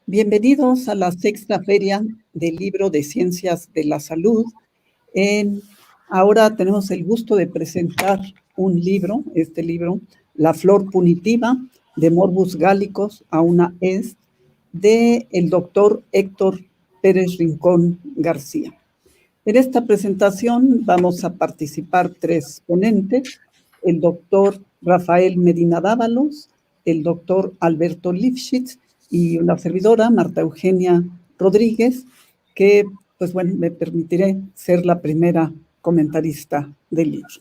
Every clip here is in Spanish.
Bienvenidos a la sexta feria del libro de Ciencias de la Salud. Ahora tenemos el gusto de presentar un libro, este libro, La flor punitiva, de Morbus Gallicus auna est, de el doctor Héctor Pérez Rincón García. En esta presentación vamos a participar 3 ponentes, el doctor Rafael Medina Dávalos, el doctor Alberto Lifshitz y una servidora, Marta Eugenia Rodríguez, que, pues bueno, me permitiré ser la primera comentarista del libro.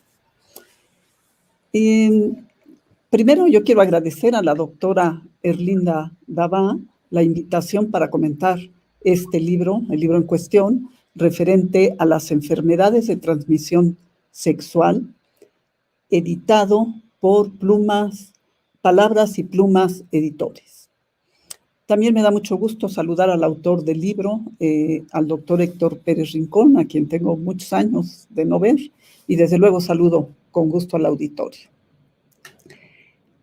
Primero yo quiero agradecer a la doctora Erlinda Davá la invitación para comentar este libro, el libro en cuestión, referente a las enfermedades de transmisión sexual, editado por Palabras y Plumas Editores. También me da mucho gusto saludar al autor del libro, al doctor Héctor Pérez Rincón, a quien tengo muchos años de no ver, y desde luego saludo con gusto al auditorio.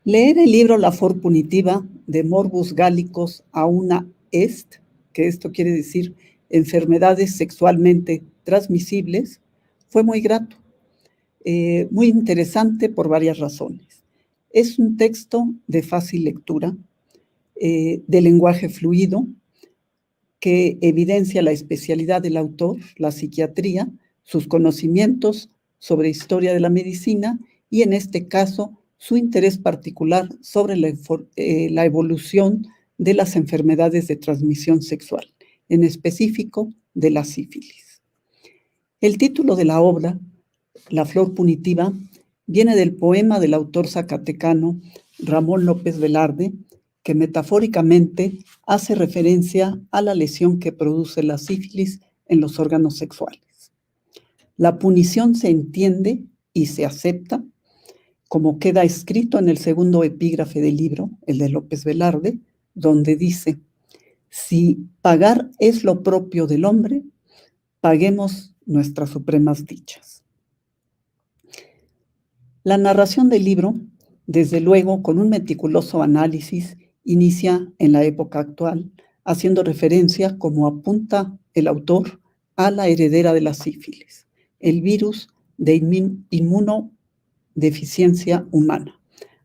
Leer el libro La flor punitiva de Morbus Gallicus auna est, que esto quiere decir enfermedades sexualmente transmisibles, fue muy grato, muy interesante por varias razones. Es un texto de fácil lectura, de lenguaje fluido, que evidencia la especialidad del autor, la psiquiatría, sus conocimientos sobre historia de la medicina y, en este caso, su interés particular sobre la evolución de las enfermedades de transmisión sexual, en específico de la sífilis. El título de la obra, La flor punitiva, viene del poema del autor zacatecano Ramón López Velarde, que metafóricamente hace referencia a la lesión que produce la sífilis en los órganos sexuales. La punición se entiende y se acepta, como queda escrito en el segundo epígrafe del libro, el de López Velarde, donde dice: si pagar es lo propio del hombre, paguemos nuestras supremas dichas. La narración del libro, desde luego con un meticuloso análisis, inicia en la época actual, haciendo referencia, como apunta el autor, a la heredera de la sífilis, el virus de inmunodeficiencia humana,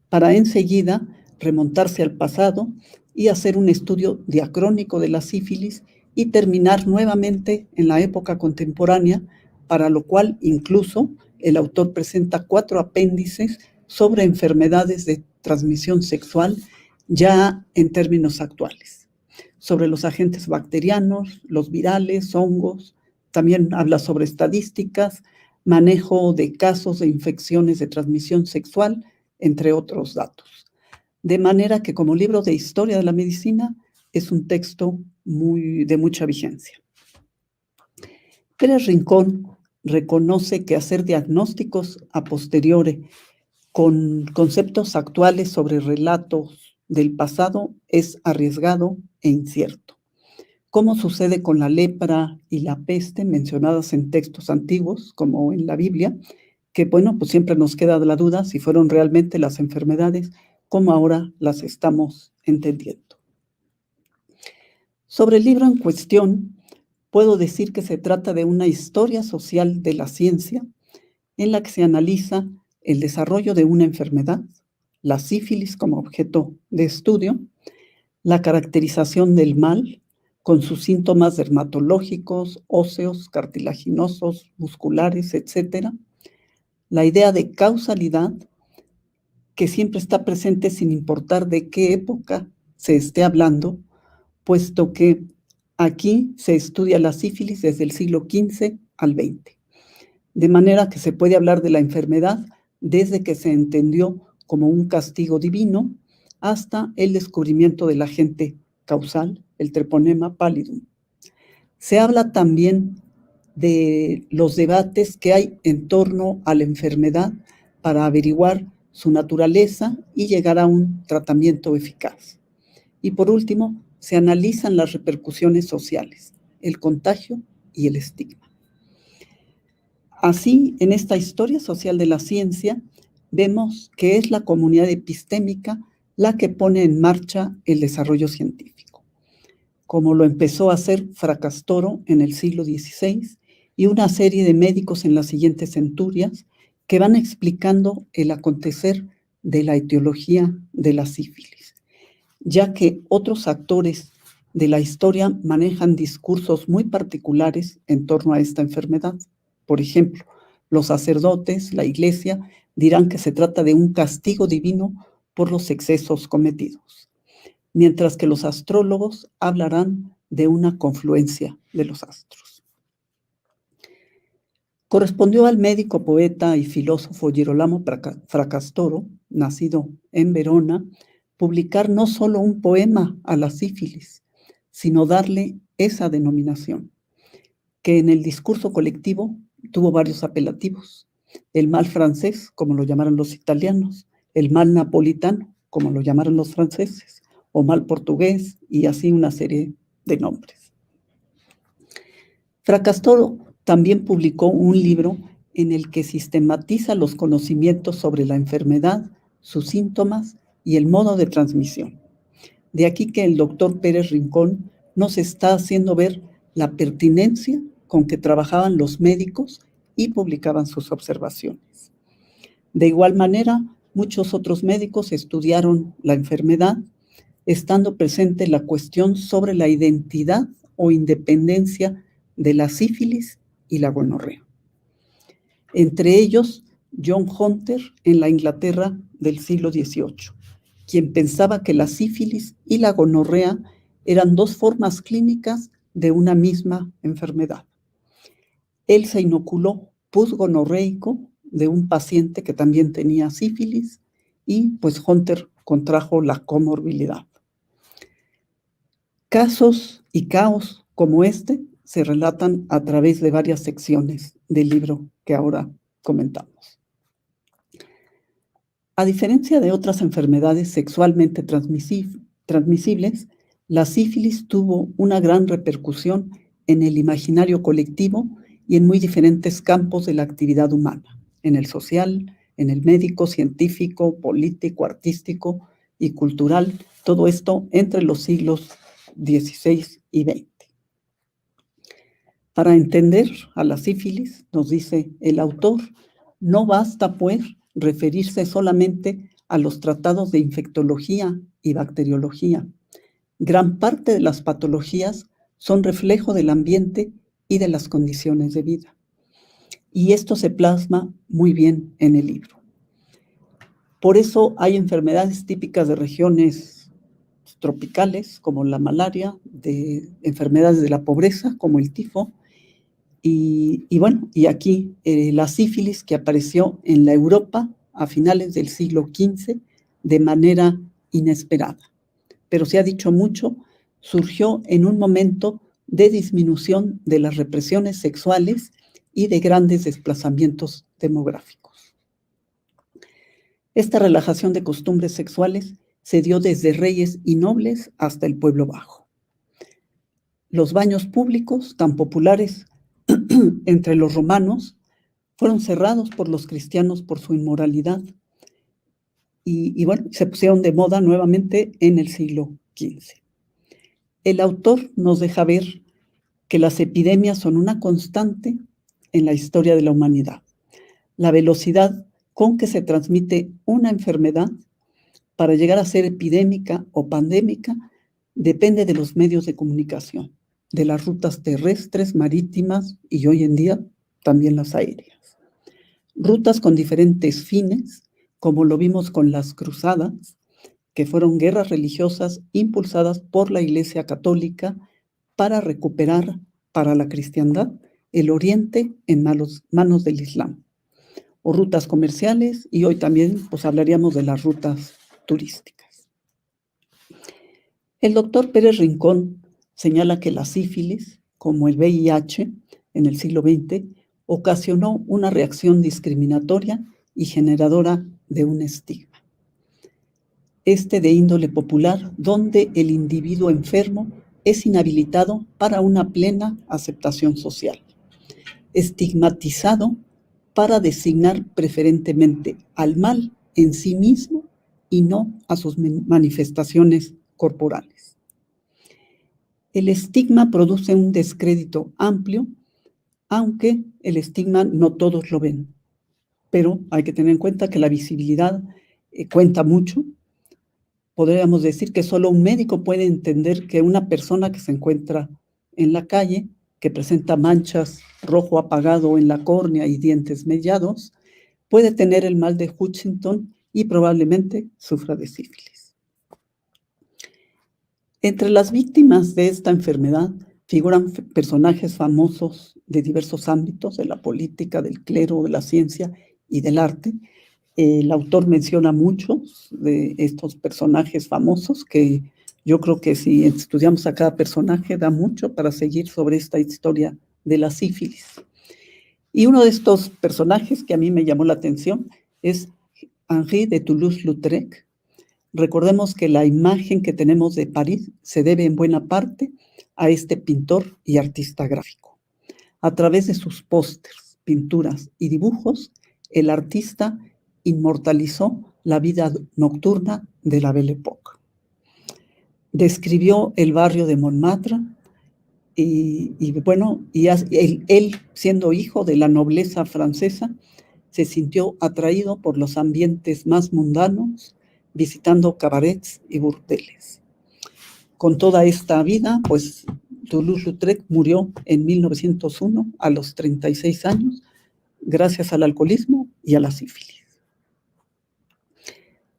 para enseguida remontarse al pasado y hacer un estudio diacrónico de la sífilis y terminar nuevamente en la época contemporánea, para lo cual incluso el autor presenta 4 apéndices sobre enfermedades de transmisión sexual ya en términos actuales, sobre los agentes bacterianos, los virales, hongos. También habla sobre estadísticas, manejo de casos de infecciones de transmisión sexual, entre otros datos. De manera que, como libro de historia de la medicina, es un texto de mucha vigencia. Pérez Rincón reconoce que hacer diagnósticos a posteriori con conceptos actuales sobre relatos del pasado es arriesgado e incierto, como sucede con la lepra y la peste mencionadas en textos antiguos, como en la Biblia, que, bueno, pues siempre nos queda la duda si fueron realmente las enfermedades como ahora las estamos entendiendo. Sobre el libro en cuestión, puedo decir que se trata de una historia social de la ciencia en la que se analiza el desarrollo de una enfermedad, la sífilis como objeto de estudio, la caracterización del mal con sus síntomas dermatológicos, óseos, cartilaginosos, musculares, etc. La idea de causalidad, que siempre está presente sin importar de qué época se esté hablando, puesto que aquí se estudia la sífilis desde el siglo XV al XX. De manera que se puede hablar de la enfermedad desde que se entendió como un castigo divino hasta el descubrimiento del agente causal, el Treponema pallidum. Se habla también de los debates que hay en torno a la enfermedad para averiguar su naturaleza y llegar a un tratamiento eficaz. Y por último, se analizan las repercusiones sociales, el contagio y el estigma. Así, en esta historia social de la ciencia, vemos que es la comunidad epistémica la que pone en marcha el desarrollo científico. como lo empezó a hacer Fracastoro en el siglo XVI y una serie de médicos en las siguientes centurias que van explicando el acontecer de la etiología de la sífilis, ya que otros actores de la historia manejan discursos muy particulares en torno a esta enfermedad. Por ejemplo, los sacerdotes, la Iglesia, dirán que se trata de un castigo divino por los excesos cometidos, mientras que los astrólogos hablarán de una confluencia de los astros. Correspondió al médico, poeta y filósofo Girolamo Fracastoro, nacido en Verona, publicar no solo un poema a la sífilis, sino darle esa denominación, que en el discurso colectivo tuvo varios apelativos: el mal francés, como lo llamaron los italianos, el mal napolitano, como lo llamaron los franceses, o mal portugués, y así una serie de nombres. Fracastoro también publicó un libro en el que sistematiza los conocimientos sobre la enfermedad, sus síntomas y el modo de transmisión. De aquí que el doctor Pérez Rincón nos está haciendo ver la pertinencia con que trabajaban los médicos y publicaban sus observaciones. De igual manera, muchos otros médicos estudiaron la enfermedad, estando presente la cuestión sobre la identidad o independencia de la sífilis y la gonorrea. Entre ellos, John Hunter en la Inglaterra del siglo XVIII, quien pensaba que la sífilis y la gonorrea eran dos formas clínicas de una misma enfermedad. Él se inoculó pus gonorreico de un paciente que también tenía sífilis y pues Hunter contrajo la comorbilidad. Casos y caos como este se relatan a través de varias secciones del libro que ahora comentamos. A diferencia de otras enfermedades sexualmente transmisibles, la sífilis tuvo una gran repercusión en el imaginario colectivo y en muy diferentes campos de la actividad humana, en el social, en el médico, científico, político, artístico y cultural, todo esto entre los siglos XVI y XX. Para entender a la sífilis, nos dice el autor, no basta, pues, referirse solamente a los tratados de infectología y bacteriología. Gran parte de las patologías son reflejo del ambiente y de las condiciones de vida. Y esto se plasma muy bien en el libro. Por eso hay enfermedades típicas de regiones tropicales, como la malaria, de enfermedades de la pobreza, como el tifo, y aquí la sífilis, que apareció en la Europa a finales del siglo XV de manera inesperada. Pero se ha dicho mucho, surgió en un momento de disminución de las represiones sexuales y de grandes desplazamientos demográficos. Esta relajación de costumbres sexuales se dio desde reyes y nobles hasta el pueblo bajo. Los baños públicos, tan populares entre los romanos, fueron cerrados por los cristianos por su inmoralidad y se pusieron de moda nuevamente en el siglo XV. El autor nos deja ver que las epidemias son una constante en la historia de la humanidad. La velocidad con que se transmite una enfermedad para llegar a ser epidémica o pandémica depende de los medios de comunicación, de las rutas terrestres, marítimas y hoy en día también las aéreas. Rutas con diferentes fines, como lo vimos con las cruzadas, que fueron guerras religiosas impulsadas por la Iglesia Católica para recuperar para la cristiandad el Oriente en manos del Islam, o rutas comerciales, y hoy también pues hablaríamos de las rutas turísticas. El doctor Pérez Rincón señala que la sífilis, como el VIH en el siglo XX, ocasionó una reacción discriminatoria y generadora de un estigma. Este de índole popular, donde el individuo enfermo es inhabilitado para una plena aceptación social, estigmatizado para designar preferentemente al mal en sí mismo y no a sus manifestaciones corporales. El estigma produce un descrédito amplio, aunque el estigma no todos lo ven. Pero hay que tener en cuenta que la visibilidad cuenta mucho. Podríamos decir que solo un médico puede entender que una persona que se encuentra en la calle, que presenta manchas rojo apagado en la córnea y dientes mellados, puede tener el mal de Hutchinson y probablemente sufra de sífilis. Entre las víctimas de esta enfermedad figuran personajes famosos de diversos ámbitos, de la política, del clero, de la ciencia y del arte. El autor menciona muchos de estos personajes famosos que yo creo que si estudiamos a cada personaje da mucho para seguir sobre esta historia de la sífilis. Y uno de estos personajes que a mí me llamó la atención es Henri de Toulouse-Lautrec. Recordemos que la imagen que tenemos de París se debe en buena parte a este pintor y artista gráfico. A través de sus pósters, pinturas y dibujos, el artista inmortalizó la vida nocturna de la Belle Époque. Describió el barrio de Montmartre y él, siendo hijo de la nobleza francesa, se sintió atraído por los ambientes más mundanos, visitando cabarets y burdeles. Con toda esta vida, pues Toulouse-Lautrec murió en 1901 a los 36 años, gracias al alcoholismo y a la sífilis.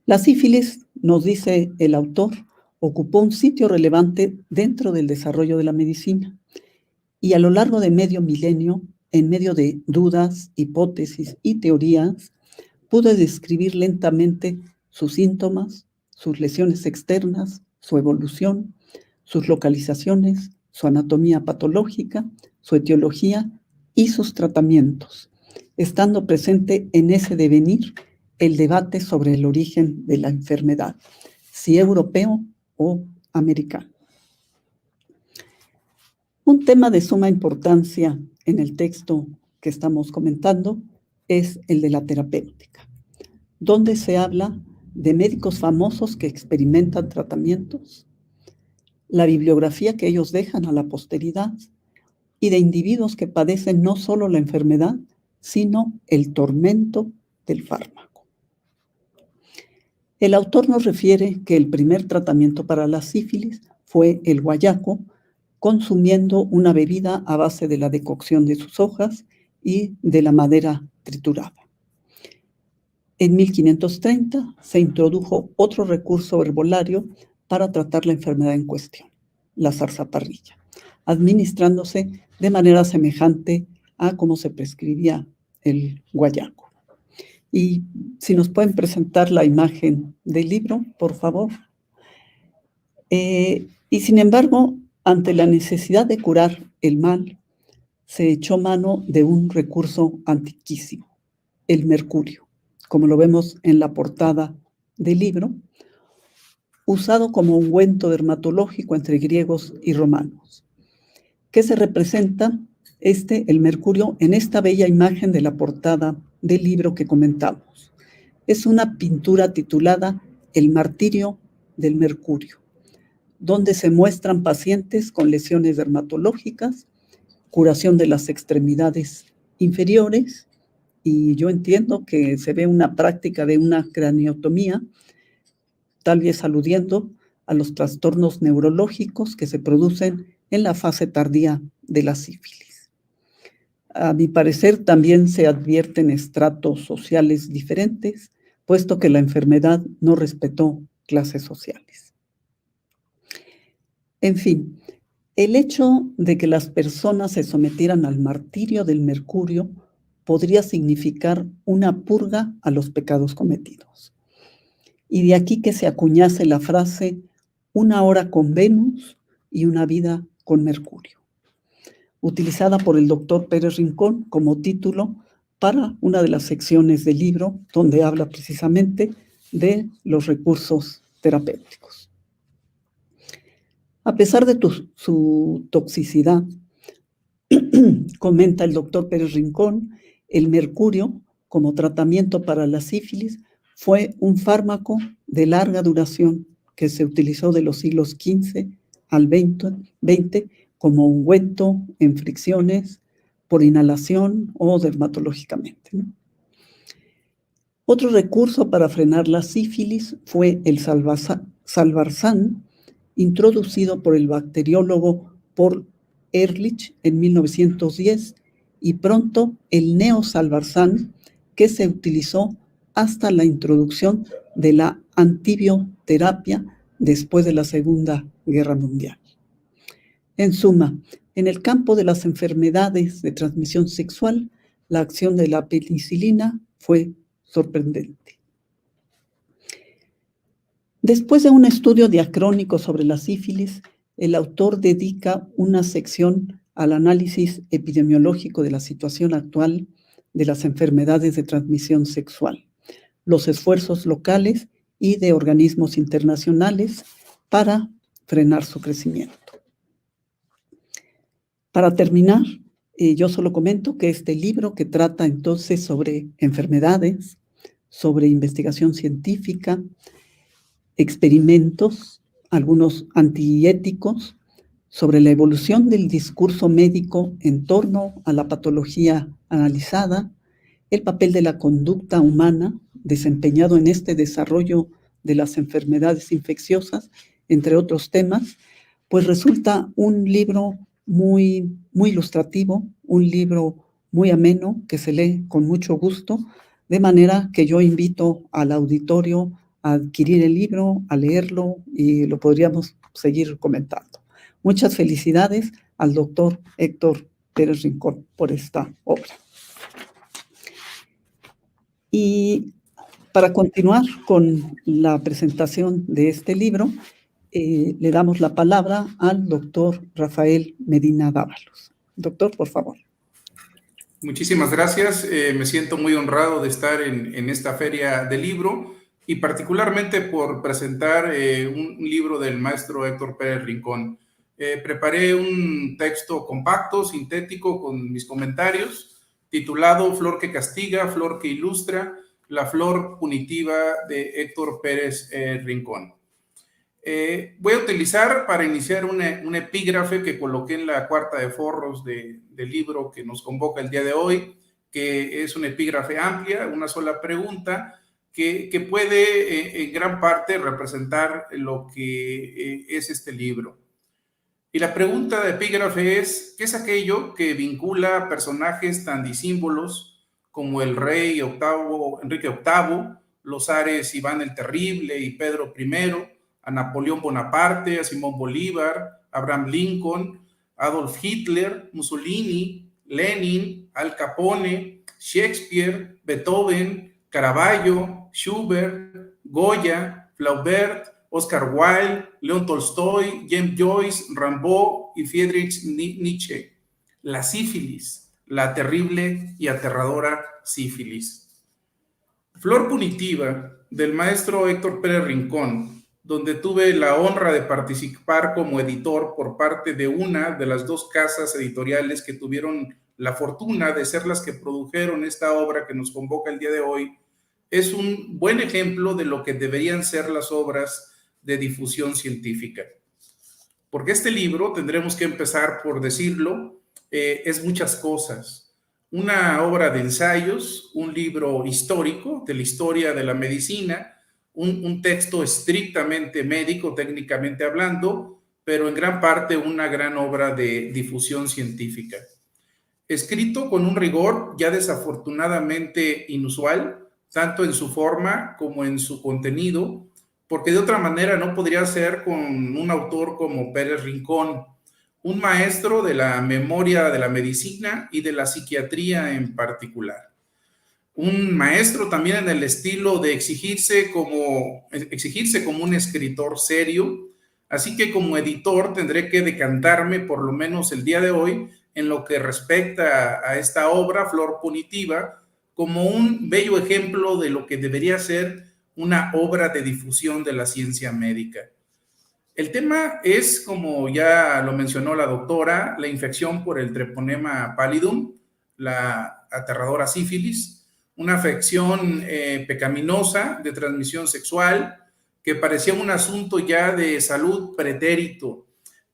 La sífilis, nos dice el autor, ocupó un sitio relevante dentro del desarrollo de la medicina y a lo largo de medio milenio, en medio de dudas, hipótesis y teorías, pudo describir lentamente sus síntomas, sus lesiones externas, su evolución, sus localizaciones, su anatomía patológica, su etiología y sus tratamientos, estando presente en ese devenir el debate sobre el origen de la enfermedad, si europeo o americano. Un tema de suma importancia en el texto que estamos comentando es el de la terapéutica, donde se habla de médicos famosos que experimentan tratamientos, la bibliografía que ellos dejan a la posteridad y de individuos que padecen no solo la enfermedad, sino el tormento del fármaco. El autor nos refiere que el primer tratamiento para la sífilis fue el guayaco, consumiendo una bebida a base de la decocción de sus hojas y de la madera triturada. En 1530 se introdujo otro recurso herbolario para tratar la enfermedad en cuestión, la zarzaparrilla, administrándose de manera semejante a cómo se prescribía el guayaco. Y si nos pueden presentar la imagen del libro, por favor. Y sin embargo, ante la necesidad de curar el mal, se echó mano de un recurso antiquísimo, el mercurio, como lo vemos en la portada del libro, usado como ungüento dermatológico entre griegos y romanos. ¿Qué se representa el mercurio en esta bella imagen de la portada del libro que comentamos? Es una pintura titulada El martirio del mercurio, donde se muestran pacientes con lesiones dermatológicas, curación de las extremidades inferiores, y yo entiendo que se ve una práctica de una craniotomía, tal vez aludiendo a los trastornos neurológicos que se producen en la fase tardía de la sífilis. A mi parecer, también se advierten estratos sociales diferentes, puesto que la enfermedad no respetó clases sociales. En fin, el hecho de que las personas se sometieran al martirio del mercurio podría significar una purga a los pecados cometidos. Y de aquí que se acuñase la frase, una hora con Venus y una vida con Mercurio, utilizada por el doctor Pérez Rincón como título para una de las secciones del libro donde habla precisamente de los recursos terapéuticos. A pesar de su toxicidad, comenta el doctor Pérez Rincón, el mercurio, como tratamiento para la sífilis, fue un fármaco de larga duración que se utilizó de los siglos XV al 20 como ungüento en fricciones por inhalación o dermatológicamente, ¿no? Otro recurso para frenar la sífilis fue el Salvarsan, introducido por el bacteriólogo Paul Ehrlich en 1910, y pronto el Neosalvarsan, que se utilizó hasta la introducción de la antibioterapia después de la Segunda Guerra Mundial. En suma, en el campo de las enfermedades de transmisión sexual, la acción de la penicilina fue sorprendente. Después de un estudio diacrónico sobre la sífilis, el autor dedica una sección al análisis epidemiológico de la situación actual de las enfermedades de transmisión sexual, los esfuerzos locales y de organismos internacionales para frenar su crecimiento. Para terminar, yo solo comento que este libro, que trata entonces sobre enfermedades, sobre investigación científica, experimentos, algunos antiéticos, sobre la evolución del discurso médico en torno a la patología analizada, el papel de la conducta humana desempeñado en este desarrollo de las enfermedades infecciosas, entre otros temas, pues resulta un libro muy, muy ilustrativo, un libro muy ameno que se lee con mucho gusto, de manera que yo invito al auditorio a adquirir el libro, a leerlo, y lo podríamos seguir comentando. Muchas felicidades al doctor Héctor Pérez Rincón por esta obra. Y para continuar con la presentación de este libro, le damos la palabra al doctor Rafael Medina Dávalos. Doctor, por favor. Muchísimas gracias. Me siento muy honrado de estar en esta feria del libro y particularmente por presentar un libro del maestro Héctor Pérez Rincón. Preparé un texto compacto, sintético, con mis comentarios, titulado Flor que castiga, flor que ilustra, la flor punitiva de Héctor Pérez Rincón. Voy a utilizar para iniciar un epígrafe que coloqué en la cuarta de forros del libro que nos convoca el día de hoy, que es un epígrafe amplia, una sola pregunta, que puede en gran parte representar lo que es este libro. Y la pregunta de epígrafe es, ¿qué es aquello que vincula personajes tan disímbolos como el rey Enrique VIII, los zares Iván el Terrible y Pedro I, a Napoleón Bonaparte, a Simón Bolívar, Abraham Lincoln, Adolf Hitler, Mussolini, Lenin, Al Capone, Shakespeare, Beethoven, Caravaggio, Schubert, Goya, Flaubert, Oscar Wilde, León Tolstoy, James Joyce, Rimbaud y Friedrich Nietzsche? La sífilis, la terrible y aterradora sífilis. Flor punitiva del maestro Héctor Pérez Rincón, donde tuve la honra de participar como editor por parte de una de las dos casas editoriales que tuvieron la fortuna de ser las que produjeron esta obra que nos convoca el día de hoy, es un buen ejemplo de lo que deberían ser las obras de difusión científica. Porque este libro, tendremos que empezar por decirlo, es muchas cosas. Una obra de ensayos, un libro histórico de la historia de la medicina, un texto estrictamente médico, técnicamente hablando, pero en gran parte una gran obra de difusión científica. Escrito con un rigor ya desafortunadamente inusual, tanto en su forma como en su contenido, porque de otra manera no podría ser con un autor como Pérez Rincón, un maestro de la memoria de la medicina y de la psiquiatría en particular. Un maestro también en el estilo de exigirse como un escritor serio, así que como editor tendré que decantarme por lo menos el día de hoy en lo que respecta a esta obra, Flor Punitiva, como un bello ejemplo de lo que debería ser una obra de difusión de la ciencia médica. El tema es, como ya lo mencionó la doctora, la infección por el Treponema pallidum, la aterradora sífilis, una afección pecaminosa de transmisión sexual que parecía un asunto ya de salud pretérito,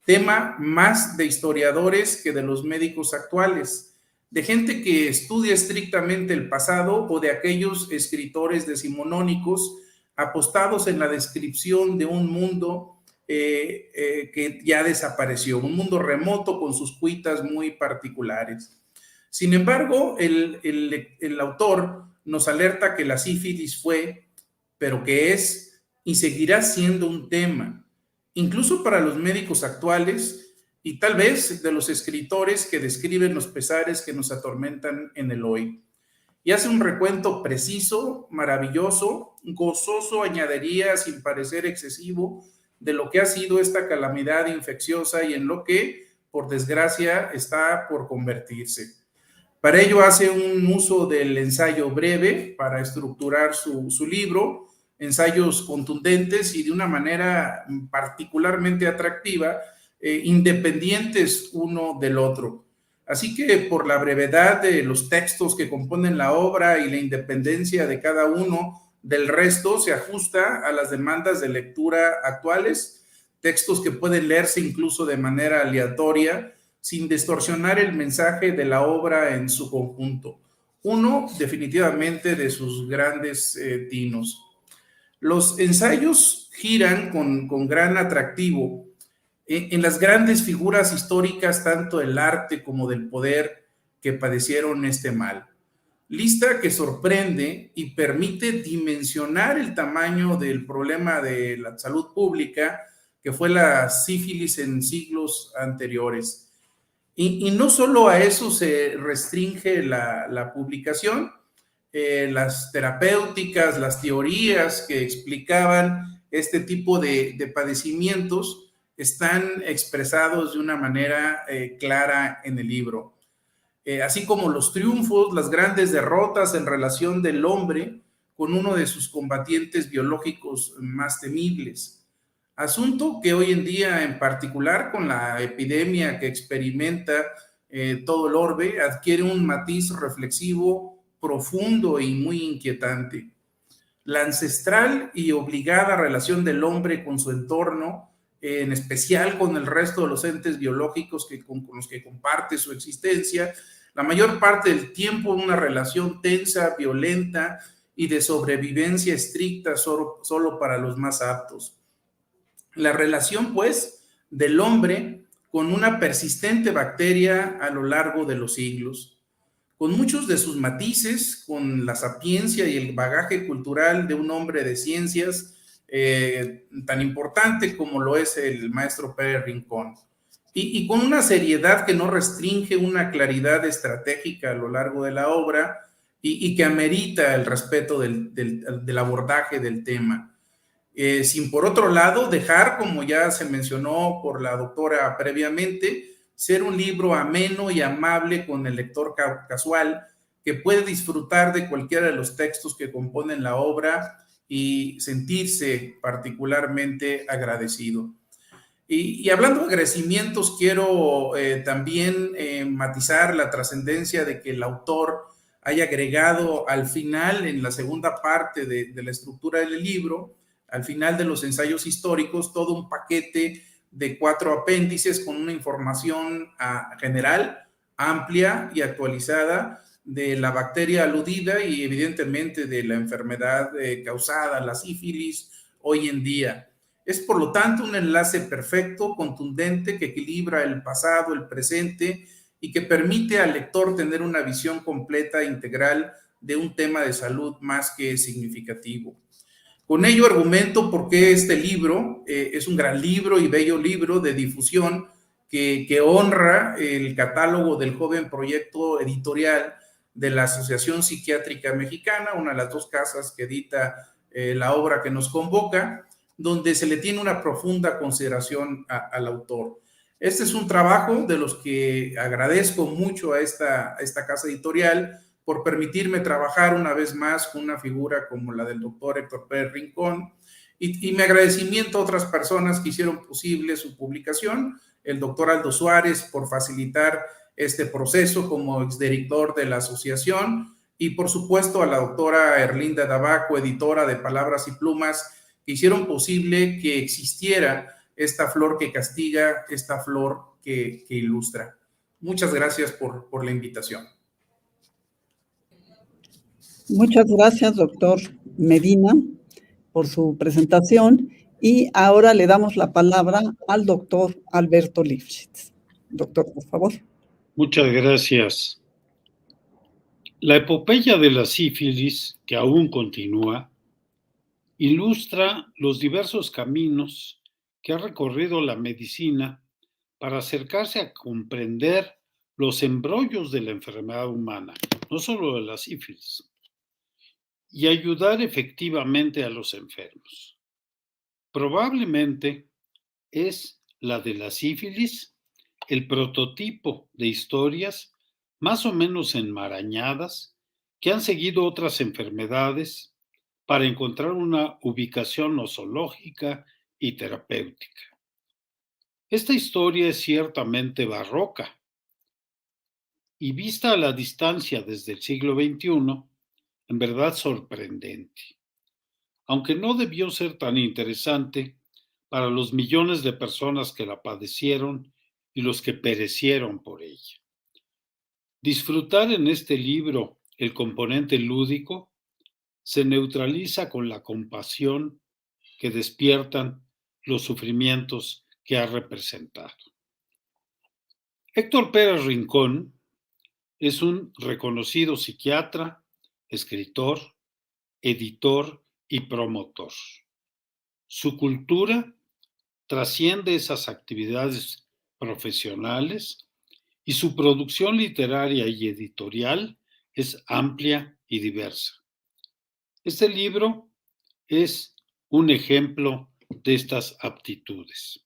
tema más de historiadores que de los médicos actuales, de gente que estudia estrictamente el pasado o de aquellos escritores decimonónicos apostados en la descripción de un mundo que ya desapareció, un mundo remoto con sus cuitas muy particulares. Sin embargo, el autor nos alerta que la sífilis fue, pero que es y seguirá siendo un tema, incluso para los médicos actuales y tal vez de los escritores que describen los pesares que nos atormentan en el hoy. Y hace un recuento preciso, maravilloso, gozoso, añadiría sin parecer excesivo, de lo que ha sido esta calamidad infecciosa y en lo que, por desgracia, está por convertirse. Para ello hace un uso del ensayo breve para estructurar su libro, ensayos contundentes y de una manera particularmente atractiva, independientes uno del otro. Así que por la brevedad de los textos que componen la obra y la independencia de cada uno del resto, se ajusta a las demandas de lectura actuales, textos que pueden leerse incluso de manera aleatoria, sin distorsionar el mensaje de la obra en su conjunto. Uno, definitivamente, de sus grandes tinos. Los ensayos giran con gran atractivo en las grandes figuras históricas, tanto del arte como del poder, que padecieron este mal. Lista que sorprende y permite dimensionar el tamaño del problema de la salud pública, que fue la sífilis en siglos anteriores. Y no solo a eso se restringe la publicación, las terapéuticas, las teorías que explicaban este tipo de padecimientos están expresados de una manera clara en el libro. Así como los triunfos, las grandes derrotas en relación del hombre con uno de sus combatientes biológicos más temibles. Asunto que hoy en día, en particular con la epidemia que experimenta todo el orbe, adquiere un matiz reflexivo profundo y muy inquietante. La ancestral y obligada relación del hombre con su entorno, en especial con el resto de los entes biológicos con los que comparte su existencia, la mayor parte del tiempo una relación tensa, violenta y de sobrevivencia estricta solo para los más aptos. La relación, pues, del hombre con una persistente bacteria a lo largo de los siglos, con muchos de sus matices, con la sapiencia y el bagaje cultural de un hombre de ciencias tan importante como lo es el maestro Pérez Rincón, y con una seriedad que no restringe una claridad estratégica a lo largo de la obra y que amerita el respeto del abordaje del tema. Sin por otro lado dejar, como ya se mencionó por la doctora previamente, ser un libro ameno y amable con el lector casual que puede disfrutar de cualquiera de los textos que componen la obra y sentirse particularmente agradecido. Y hablando de agradecimientos, quiero también matizar la trascendencia de que el autor haya agregado al final, en la segunda parte de la estructura del libro, al final de los ensayos históricos, todo un paquete de 4 apéndices con una información general, amplia y actualizada de la bacteria aludida y evidentemente de la enfermedad causada, la sífilis, hoy en día. Es por lo tanto un enlace perfecto, contundente, que equilibra el pasado, el presente y que permite al lector tener una visión completa e integral de un tema de salud más que significativo. Con ello argumento por qué este libro es un gran libro y bello libro de difusión que honra el catálogo del joven proyecto editorial de la Asociación Psiquiátrica Mexicana, una de las 2 casas que edita la obra que nos convoca, donde se le tiene una profunda consideración al autor. Este es un trabajo de los que agradezco mucho a esta casa editorial por permitirme trabajar una vez más con una figura como la del doctor Héctor Pérez Rincón, y mi agradecimiento a otras personas que hicieron posible su publicación, el doctor Aldo Suárez por facilitar este proceso como exdirector de la asociación, y por supuesto a la doctora Erlinda Dabaco, editora de Palabras y Plumas, que hicieron posible que existiera esta flor que castiga, esta flor que ilustra. Muchas gracias por la invitación. Muchas gracias, doctor Medina, por su presentación. Y ahora le damos la palabra al doctor Alberto Lifshitz. Doctor, por favor. Muchas gracias. La epopeya de la sífilis, que aún continúa, ilustra los diversos caminos que ha recorrido la medicina para acercarse a comprender los embrollos de la enfermedad humana, no solo de la sífilis, y ayudar efectivamente a los enfermos. Probablemente es la de la sífilis el prototipo de historias más o menos enmarañadas que han seguido otras enfermedades para encontrar una ubicación nosológica y terapéutica. Esta historia es ciertamente barroca y vista a la distancia desde el siglo XXI, en verdad sorprendente, aunque no debió ser tan interesante para los millones de personas que la padecieron y los que perecieron por ella. Disfrutar en este libro el componente lúdico se neutraliza con la compasión que despiertan los sufrimientos que ha representado. Héctor Pérez Rincón es un reconocido psiquiatra, escritor, editor y promotor. Su cultura trasciende esas actividades profesionales y su producción literaria y editorial es amplia y diversa. Este libro es un ejemplo de estas aptitudes.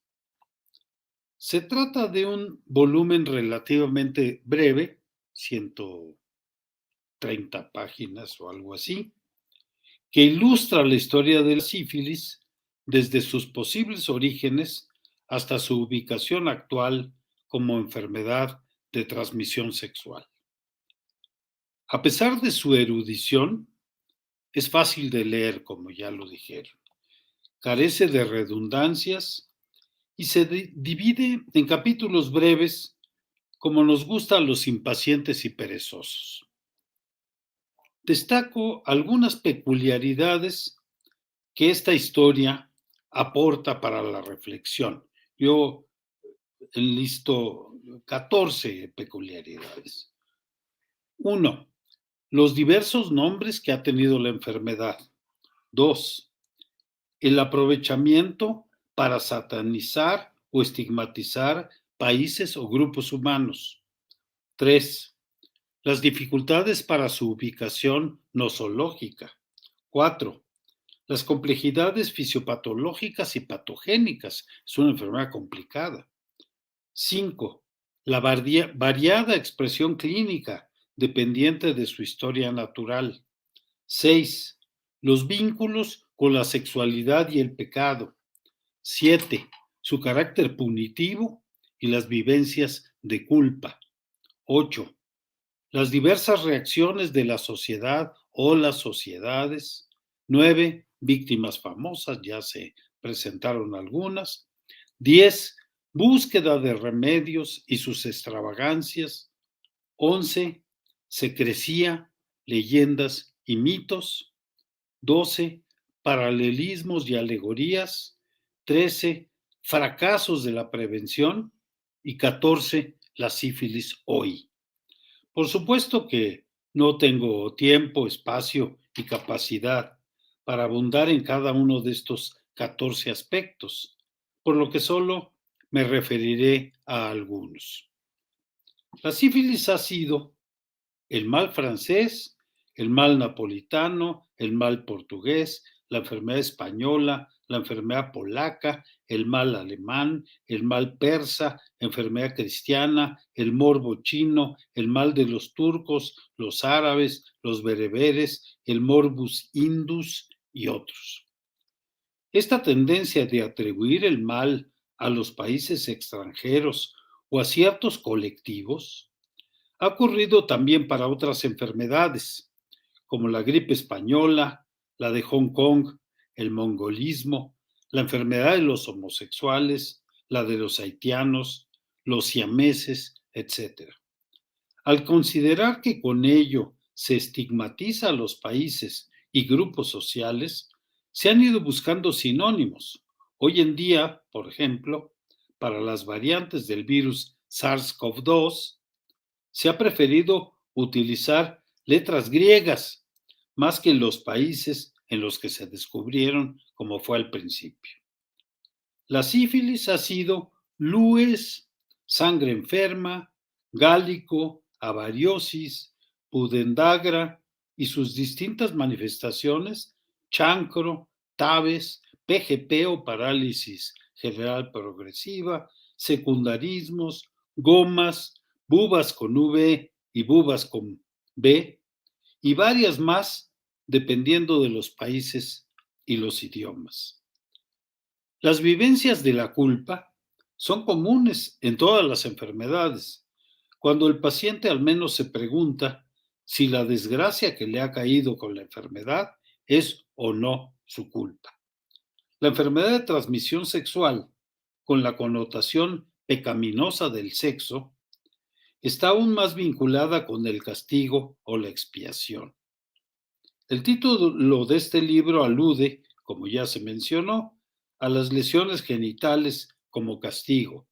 Se trata de un volumen relativamente breve, 130 páginas o algo así, que ilustra la historia de la sífilis desde sus posibles orígenes hasta su ubicación actual como enfermedad de transmisión sexual. A pesar de su erudición, es fácil de leer, como ya lo dijeron. Carece de redundancias y se divide en capítulos breves, como nos gusta a los impacientes y perezosos. Destaco algunas peculiaridades que esta historia aporta para la reflexión. Yo enlisto 14 peculiaridades. 1. Los diversos nombres que ha tenido la enfermedad. 2. El aprovechamiento para satanizar o estigmatizar países o grupos humanos. 3. Las dificultades para su ubicación nosológica. 4. Las complejidades fisiopatológicas y patogénicas. Es una enfermedad complicada. 5. La variada expresión clínica dependiente de su historia natural. 6. Los vínculos con la sexualidad y el pecado. 7. Su carácter punitivo y las vivencias de culpa. 8. Las diversas reacciones de la sociedad o las sociedades. 9. Víctimas famosas, ya se presentaron algunas. 10. Búsqueda de remedios y sus extravagancias. 11. Secrecía, leyendas y mitos. 12. Paralelismos y alegorías. 13. Fracasos de la prevención. Y 14. La sífilis hoy. Por supuesto que no tengo tiempo, espacio y capacidad para abundar en cada uno de estos 14 aspectos, por lo que solo me referiré a algunos. La sífilis ha sido el mal francés, el mal napolitano, el mal portugués, la enfermedad española, la enfermedad polaca, el mal alemán, el mal persa, enfermedad cristiana, el morbo chino, el mal de los turcos, los árabes, los bereberes, el morbus indus y otros. Esta tendencia de atribuir el mal a los países extranjeros o a ciertos colectivos ha ocurrido también para otras enfermedades, como la gripe española, la de Hong Kong, el mongolismo, la enfermedad de los homosexuales, la de los haitianos, los siameses, etc. Al considerar que con ello se estigmatiza a los países y grupos sociales, se han ido buscando sinónimos. Hoy en día, por ejemplo, para las variantes del virus SARS-CoV-2, se ha preferido utilizar letras griegas más que en los países en los que se descubrieron, como fue al principio. La sífilis ha sido lues, sangre enferma, gálico, avariosis, pudendagra y sus distintas manifestaciones, chancro, tabes, PGP o parálisis general progresiva, secundarismos, gomas, bubas con V y bubas con B, y varias más dependiendo de los países y los idiomas. Las vivencias de la culpa son comunes en todas las enfermedades, cuando el paciente al menos se pregunta si la desgracia que le ha caído con la enfermedad es o no su culpa. La enfermedad de transmisión sexual, con la connotación pecaminosa del sexo, está aún más vinculada con el castigo o la expiación. El título de este libro alude, como ya se mencionó, a las lesiones genitales como castigo,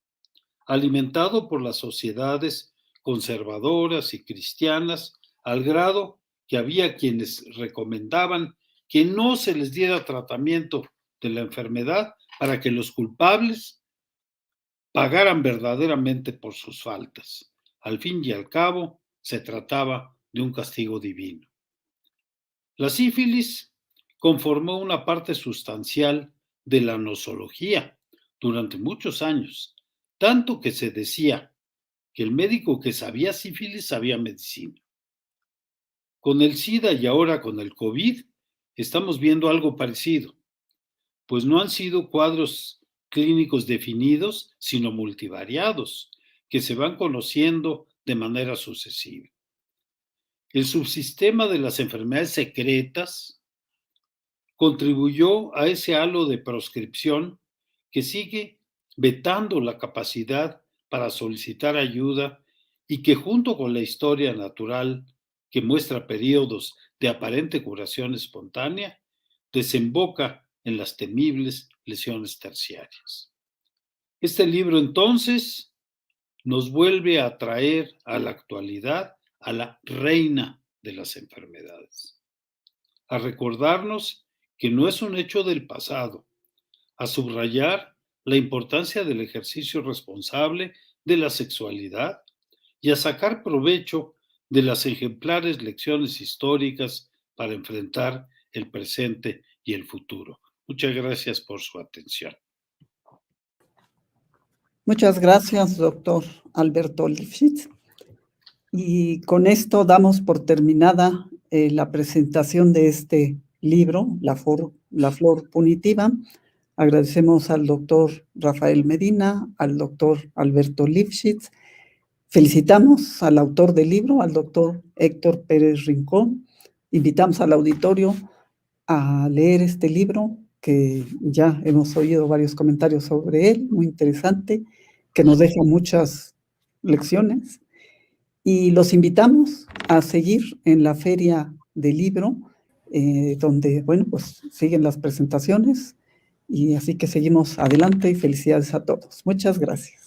alimentado por las sociedades conservadoras y cristianas, al grado que había quienes recomendaban que no se les diera tratamiento de la enfermedad para que los culpables pagaran verdaderamente por sus faltas. Al fin y al cabo, se trataba de un castigo divino. La sífilis conformó una parte sustancial de la nosología durante muchos años, tanto que se decía que el médico que sabía sífilis sabía medicina. Con el SIDA y ahora con el COVID estamos viendo algo parecido, pues no han sido cuadros clínicos definidos, sino multivariados, que se van conociendo de manera sucesiva. El subsistema de las enfermedades secretas contribuyó a ese halo de proscripción que sigue vetando la capacidad para solicitar ayuda y que junto con la historia natural que muestra periodos de aparente curación espontánea, desemboca en las temibles lesiones terciarias. Este libro entonces nos vuelve a traer a la actualidad a la reina de las enfermedades, a recordarnos que no es un hecho del pasado, a subrayar la importancia del ejercicio responsable de la sexualidad y a sacar provecho de las ejemplares lecciones históricas para enfrentar el presente y el futuro. Muchas gracias por su atención. Muchas gracias, doctor Alberto Lifshitz. Y con esto damos por terminada la presentación de este libro, La Flor Punitiva. Agradecemos al doctor Rafael Medina, al doctor Alberto Lifshitz. Felicitamos al autor del libro, al doctor Héctor Pérez Rincón. Invitamos al auditorio a leer este libro, que ya hemos oído varios comentarios sobre él, muy interesante, que nos deja muchas lecciones. Y los invitamos a seguir en la Feria del Libro, donde, bueno, pues siguen las presentaciones, y así que seguimos adelante y felicidades a todos. Muchas gracias.